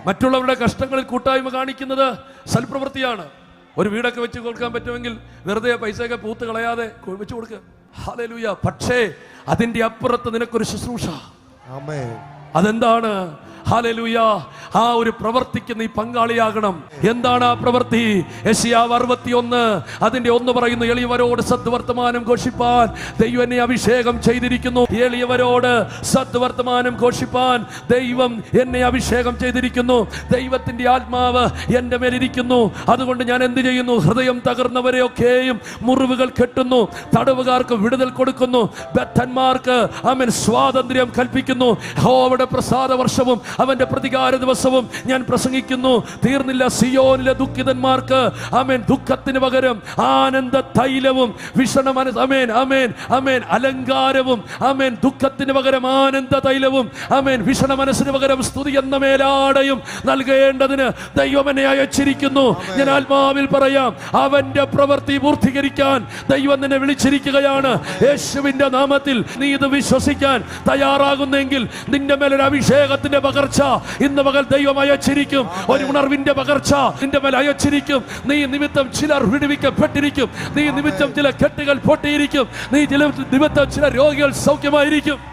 മറ്റുള്ളവരുടെ കഷ്ടങ്ങളിൽ കൂട്ടായ്മ കാണിക്കുന്നത് സൽപ്രവൃത്തിയാണ്. ഒരു വീടൊക്കെ വെച്ച് കൊടുക്കാൻ പറ്റുമെങ്കിൽ വെറുതെ പൈസയൊക്കെ പൂത്ത് കളയാതെ വെച്ചു കൊടുക്കുക. ഹല്ലേലൂയ. പക്ഷേ അതിന്റെ അപ്പുറത്ത് നിനക്കൊരു ശുശ്രൂഷ. അതെന്താണ്? ഹല്ലേലൂയ. ആ ഒരു പ്രവൃത്തിക്ക് നീ പങ്കാളിയാകണം. എന്താണ് ആ പ്രവൃത്തി? യെശയ്യാവ് 61 അതിന്റെ 1 പറയുന്നു, എളിയവരോട് സദ്വർത്തമാനം ഘോഷിപ്പാൻ ദൈവം എന്നെ അഭിഷേകം ചെയ്തിരിക്കുന്നു. എളിയവരോട് സദ്വർത്തമാനം ഘോഷിപ്പാൻ ദൈവം എന്നെ അഭിഷേകം ചെയ്തിരിക്കുന്നു. ദൈവത്തിന്റെ ആത്മാവ് എന്റെ മേലിരിക്കുന്നു. അതുകൊണ്ട് ഞാൻ എന്ത് ചെയ്യുന്നു? ഹൃദയം തകർന്നവരെയൊക്കെയും മുറിവുകൾ കെട്ടുന്നു, തടവുകാർക്ക് വിടുതൽ കൊടുക്കുന്നു, ബദ്ധന്മാർക്ക് ആമേൻ സ്വാതന്ത്ര്യം കൽപ്പിക്കുന്നു. യഹോവയുടെ പ്രസാദ വർഷവും അവന്റെ പ്രതികാര ദിവസവും ഞാൻ പ്രസംഗിക്കുന്നു. തീർന്നില്ല. സിയോനിലെ ദുഃഖിതന്മാർക്ക് ആമേൻ ദുഃഖത്തിന് പകരം ആനന്ദ തൈലവും ആമേൻ ആമേൻ ആമേൻ അലങ്കാരവും, ആമേൻ ദുഃഖത്തിന് പകരം ആനന്ദ തൈലവും, ആമേൻ വിഷണ മനസ്സിന് പകരം സ്തുതി എന്ന മേലാടയും നൽകേണ്ടതിന് ദൈവം എന്നെ അയച്ചിരിക്കുന്നു. ഞാൻ ആത്മാവിൽ പറയാം, അവന്റെ പ്രവൃത്തി പൂർത്തീകരിക്കാൻ ദൈവം നിന്നെ വിളിച്ചിരിക്കുകയാണ്. യേശുവിന്റെ നാമത്തിൽ നീ ഇത് വിശ്വസിക്കാൻ തയ്യാറാകുന്നെങ്കിൽ നിന്റെ മേലൊരു അഭിഷേകത്തിന്റെ പകർച്ച ഇന്ന് പകൽ ദൈവം അയച്ചിരിക്കും. ഒരു ഉണർവിന്റെ പകർച്ച നിന്റെ മേൽ അയച്ചിരിക്കും. നീ നിമിത്തം ചിലർ വിടുവിക്കപ്പെട്ടിരിക്കും. നീ നിമിത്തം ചില കെട്ടുകൾ പൊട്ടിയിരിക്കും. നീ നിമിത്തം ചില രോഗികൾ സൗഖ്യമായിരിക്കും.